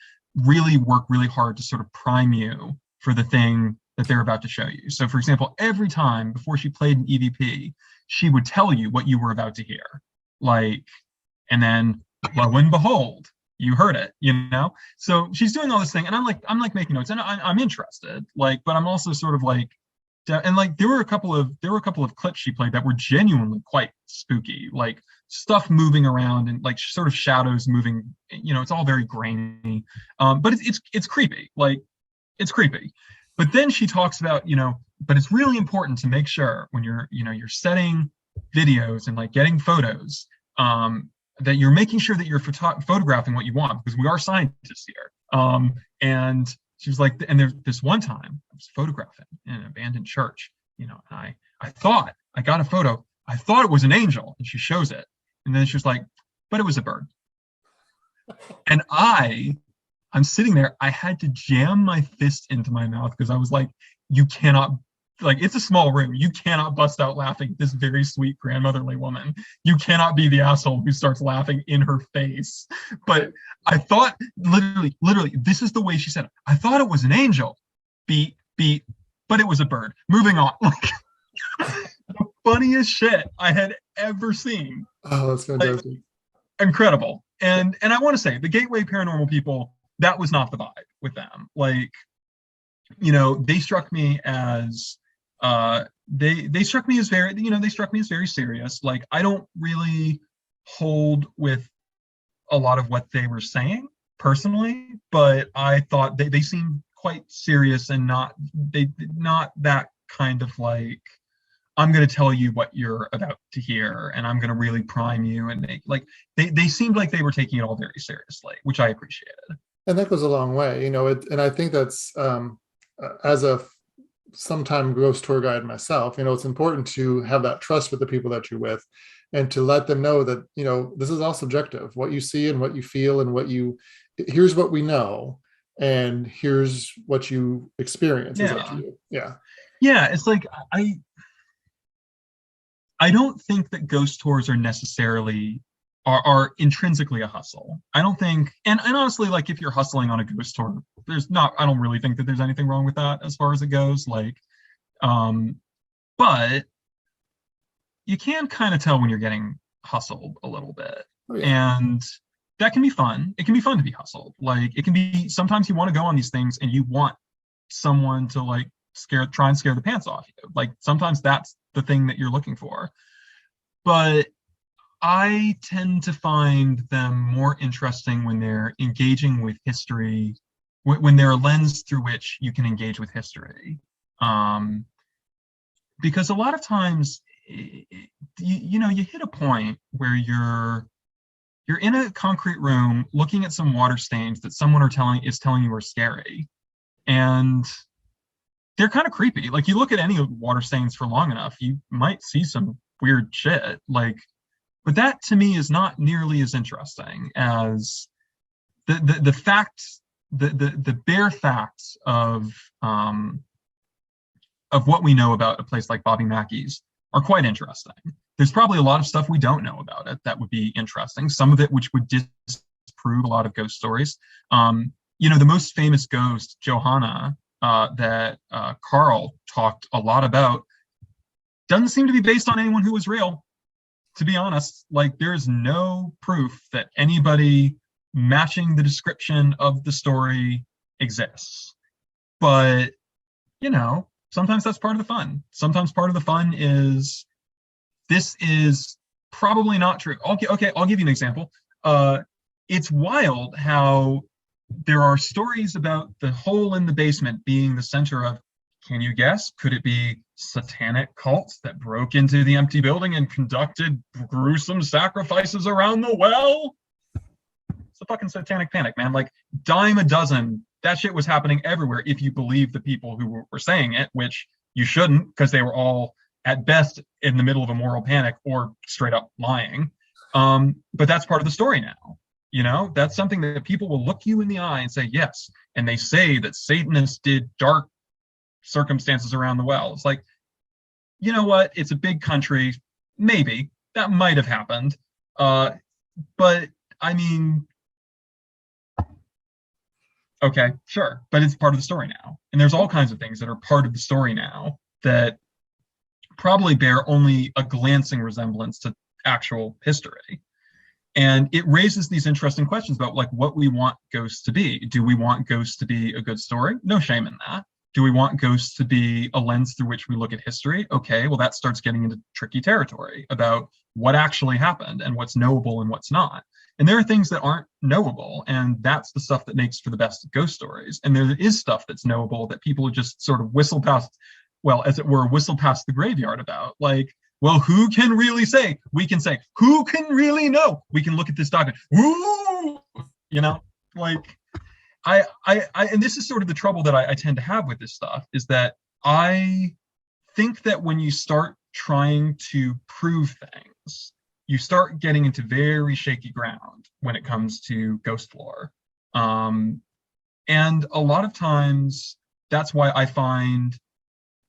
Speaker 2: work really hard to sort of prime you for the thing that they're about to show you. So, for example, every time before she played an EVP, she would tell you what you were about to hear. And then, lo and behold, you heard it, So she's doing all this thing, and I'm like making notes, and I'm interested, but I'm also sort of like, and there were a couple of clips she played that were genuinely quite spooky, like stuff moving around and like sort of shadows moving. It's all very grainy, but it's creepy, it's creepy. But then she talks about, but it's really important to make sure when you're setting videos and like getting photos, that you're making sure that you're photographing what you want, because we are scientists here. And she was like, and there's this one time I was photographing in an abandoned church, and I thought I got a photo. I thought it was an angel, and she shows it. And then she was like, but it was a bird. And I'm sitting there, I had to jam my fist into my mouth, because I was like, you cannot, it's a small room. You cannot bust out laughing at this very sweet grandmotherly woman. You cannot be the asshole who starts laughing in her face. But I thought, literally, this is the way she said it. I thought it was an angel. Beat, but it was a bird. Moving on. The funniest shit I had ever seen.
Speaker 1: Oh, that's fantastic.
Speaker 2: Incredible. And I want to say, the Gateway Paranormal people, that was not the vibe with them. They struck me as they struck me as very serious. I don't really hold with a lot of what they were saying personally, but I thought they seemed quite serious, and not that kind of like, I'm going to tell you what you're about to hear, and I'm going to really prime you, and they seemed like they were taking it all very seriously, which I appreciated.
Speaker 1: And that goes a long way, and I think that's, as a sometime ghost tour guide myself, it's important to have that trust with the people that you're with, and to let them know that, this is all subjective. What you see and what you feel and here's what we know, and here's what you experience is up to you.
Speaker 2: Yeah. It's like, I don't think that ghost tours are necessarily are intrinsically a hustle. I don't think, and honestly, if you're hustling on a ghost tour, I don't really think that there's anything wrong with that as far as it goes. But you can kind of tell when you're getting hustled a little bit.
Speaker 1: Oh, yeah.
Speaker 2: And that can be fun. It can be fun to be hustled. It can be, sometimes you want to go on these things and you want someone to try and scare the pants off you. Sometimes that's the thing that you're looking for. But I tend to find them more interesting when they're engaging with history, when they're a lens through which you can engage with history. Because a lot of times, you hit a point where you're in a concrete room looking at some water stains that someone is telling you are scary. And they're kind of creepy. You look at any water stains for long enough, you might see some weird shit. But that to me is not nearly as interesting as the facts, the bare facts of what we know about a place like Bobby Mackey's are quite interesting. There's probably a lot of stuff we don't know about it that would be interesting. Some of it which would disprove a lot of ghost stories. The most famous ghost, Johanna, that Carl talked a lot about, doesn't seem to be based on anyone who was real. To be honest, there's no proof that anybody matching the description of the story exists. But, sometimes that's part of the fun. Sometimes part of the fun is, this is probably not true. I'll give you an example. It's wild how there are stories about the hole in the basement being the center of Can you guess? Could it be satanic cults that broke into the empty building and conducted gruesome sacrifices around the well? It's a fucking satanic panic, man. Like, dime a dozen, that shit was happening everywhere if you believe the people who were saying it, which you shouldn't, because they were all, at best, in the middle of a moral panic or straight up lying. But that's part of the story now. You know, that's something that people will look you in the eye and say, yes. And they say that Satanists did dark circumstances around the well. It's like, you know what? It's a big country. Maybe that might have happened. But I mean, okay, sure. But it's part of the story now. And there's all kinds of things that are part of the story now that probably bear only a glancing resemblance to actual history. And it raises these interesting questions about like what we want ghosts to be. Do we want ghosts to be a good story? No shame in that. Do we want ghosts to be a lens through which we look at history? Okay, well, that starts getting into tricky territory about what actually happened and what's knowable and what's not. And there are things that aren't knowable, and that's the stuff that makes for the best ghost stories. And there is stuff that's knowable that people just sort of whistle past, well, as it were, whistle past the graveyard about. Like, well, who can really say? We can say, who can really know? We can look at this document. Woo! You know, like, and this is sort of the trouble that I tend to have with this stuff, is that I think that when you start trying to prove things, you start getting into very shaky ground when it comes to ghost lore. And a lot of times, that's why I find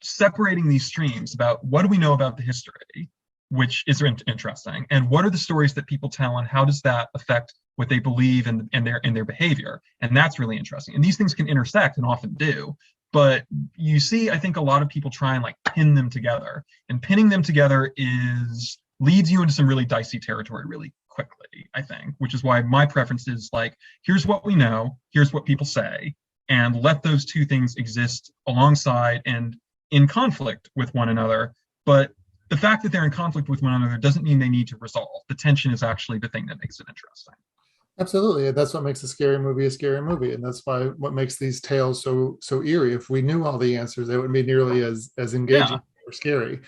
Speaker 2: separating these streams about what do we know about the history, which is interesting, and what are the stories that people tell, and how does that affect what they believe and their behavior, and that's really interesting. And these things can intersect and often do, but you see, I think a lot of people try and like pin them together, and pinning them together leads you into some really dicey territory really quickly, I think, which is why my preference is like, here's what we know, here's what people say, and let those two things exist alongside and in conflict with one another. But the fact that they're in conflict with one another doesn't mean they need to resolve. The tension is actually the thing that makes it interesting.
Speaker 1: Absolutely. That's what makes a scary movie. And that's why what makes these tales so eerie. If we knew all the answers, they wouldn't be nearly as engaging or scary.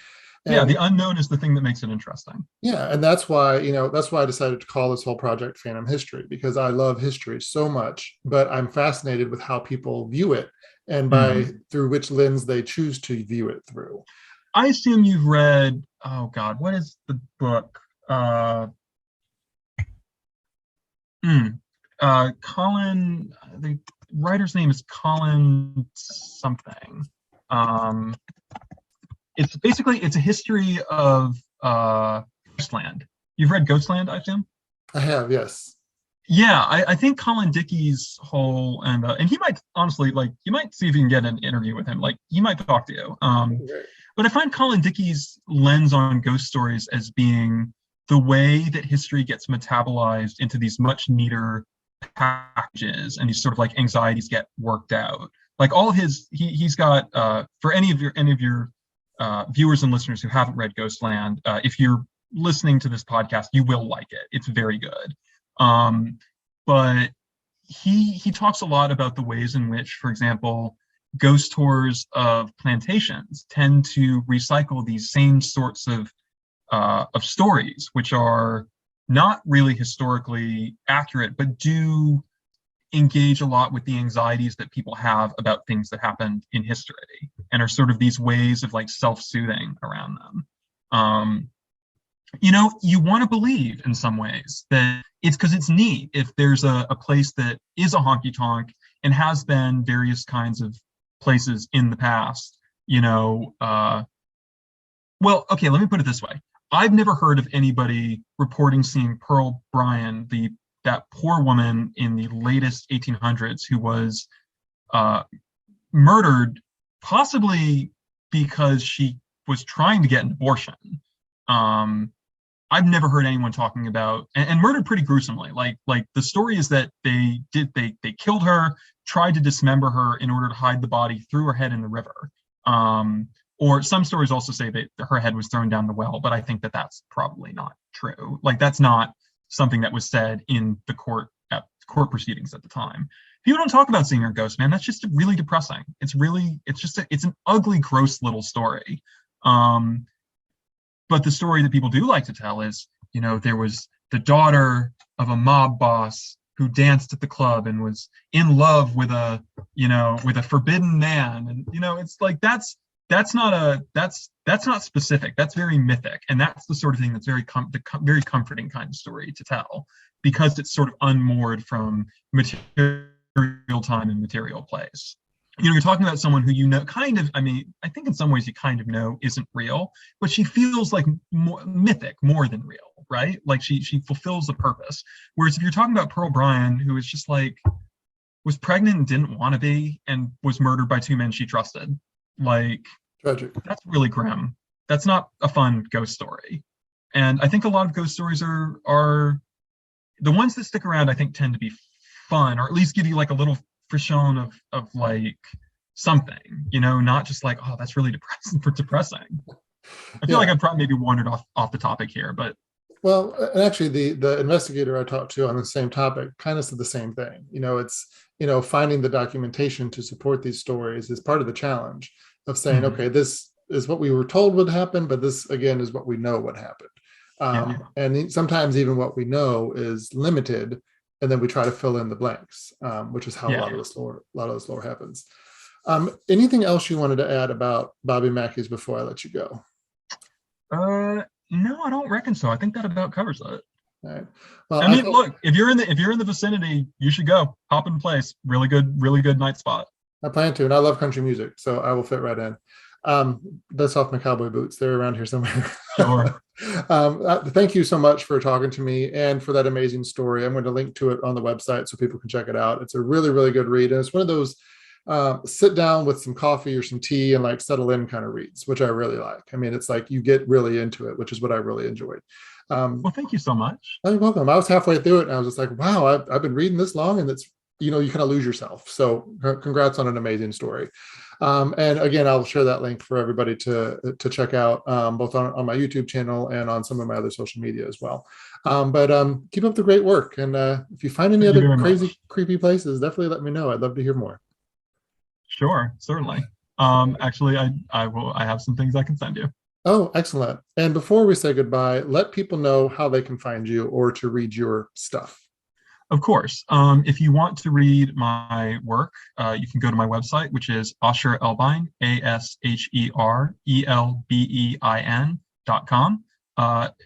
Speaker 1: And
Speaker 2: the unknown is the thing that makes it interesting.
Speaker 1: Yeah, and that's why I decided to call this whole project Phantom History, because I love history so much, but I'm fascinated with how people view it and through which lens they choose to view it through.
Speaker 2: I assume you've read, oh God, what is the book? Colin, the writer's name is Colin something. It's a history of Ghostland. You've read Ghostland, I assume?
Speaker 1: I have, yes.
Speaker 2: Yeah, I think Colin Dickey's whole, and he might honestly, like, you might see if you can get an interview with him. Like, he might talk to you. But I find Colin Dickey's lens on ghost stories as being the way that history gets metabolized into these much neater packages, and these sort of like anxieties get worked out. Like all his, he's got for any of your viewers and listeners who haven't read Ghostland, if you're listening to this podcast, you will like it. It's very good. But he talks a lot about the ways in which, for example, ghost tours of plantations tend to recycle these same sorts of stories, which are not really historically accurate, but do engage a lot with the anxieties that people have about things that happened in history, and are sort of these ways of like self-soothing around them. You want to believe in some ways that it's because it's neat if there's a place that is a honky-tonk and has been various kinds of places in the past, well, okay, let me put it this way. I've never heard of anybody reporting seeing Pearl Bryan, that poor woman in the latest 1800s who was murdered, possibly because she was trying to get an abortion. I've never heard anyone talking about, and murdered pretty gruesomely. Like the story is that they killed her, tried to dismember her in order to hide the body, threw her head in the river. Or some stories also say that her head was thrown down the well, but I think that that's probably not true. Like that's not something that was said in the court proceedings at the time. people don't talk about seeing your ghost, man. That's just really depressing. It's an ugly, gross little story. But the story that people do like to tell is, there was the daughter of a mob boss who danced at the club and was in love with a forbidden man. And, it's like, that's not specific. That's very mythic. And that's the sort of thing that's very comforting kind of story to tell, because it's sort of unmoored from material time and material place. You're talking about someone who I think in some ways you kind of know isn't real, but she feels like mythic more than real, right? Like she fulfills the purpose. Whereas if you're talking about Pearl Bryan, who is just like, was pregnant and didn't want to be, and was murdered by two men she trusted, like,
Speaker 1: tragic.
Speaker 2: That's really grim. That's not a fun ghost story. And I think a lot of ghost stories are the ones that stick around, I think, tend to be fun, or at least give you like a little frisson of like something, not just like, oh, that's really depressing. I feel like I've probably maybe wandered off the topic here, but
Speaker 1: well, and actually the investigator I talked to on the same topic kind of said the same thing. It's finding the documentation to support these stories is part of the challenge of saying, okay, this is what we were told would happen, but this again is what we know would happen. And sometimes even what we know is limited, and then we try to fill in the blanks, which is how a lot of this lore happens. Anything else you wanted to add about Bobby Mackey's before I let you go?
Speaker 2: No, I don't reckon so. I think that about covers it.
Speaker 1: All right. Well,
Speaker 2: look, if you're in the vicinity, you should go. Hop in place. Really good night spot.
Speaker 1: I plan to, and I love country music, so I will fit right in. That's off my cowboy boots. They're around here somewhere.
Speaker 2: Sure.
Speaker 1: Thank you so much for talking to me and for that amazing story. I'm going to link to it on the website so people can check it out. It's a really, really good read. And it's one of those sit down with some coffee or some tea and like settle in kind of reads, which I really like. I mean, it's like you get really into it, which is what I really enjoyed.
Speaker 2: Well, thank you so much.
Speaker 1: You're welcome. I was halfway through it and I was just like, wow, I've been reading this long, and it's, you kind of lose yourself. So congrats on an amazing story. And again, I'll share that link for everybody to check out, both on my YouTube channel and on some of my other social media as well. But keep up the great work. And if you find any other crazy, creepy places, definitely let me know. I'd love to hear more.
Speaker 2: Sure, certainly. Actually, I have some things I can send you.
Speaker 1: Oh, excellent. And before we say goodbye, let people know how they can find you or to read your stuff.
Speaker 2: Of course. If you want to read my work, you can go to my website, which is Asher Elbein, ASHERELBEIN.com.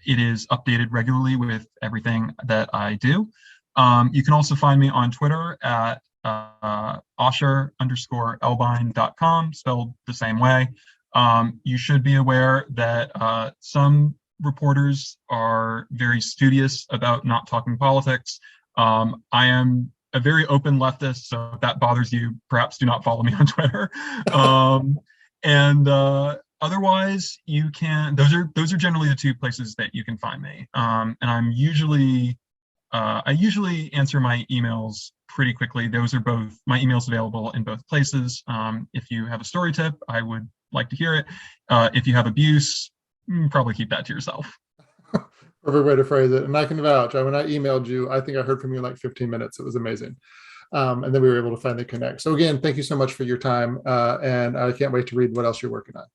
Speaker 2: It is updated regularly with everything that I do. You can also find me on Twitter at Asher_Elbein.com, spelled the same way. You should be aware that some reporters are very studious about not talking politics. I am a very open leftist, so if that bothers you, perhaps do not follow me on Twitter. Otherwise, you can. Those are generally the two places that you can find me. And I usually answer my emails pretty quickly. Those are both my emails available in both places. If you have a story tip, I would like to hear it. If you have abuse, probably keep that to yourself.
Speaker 1: Perfect way to phrase it. And I can vouch. When I emailed you, I think I heard from you in like 15 minutes. It was amazing. And then we were able to finally connect. So again, thank you so much for your time. And I can't wait to read what else you're working on.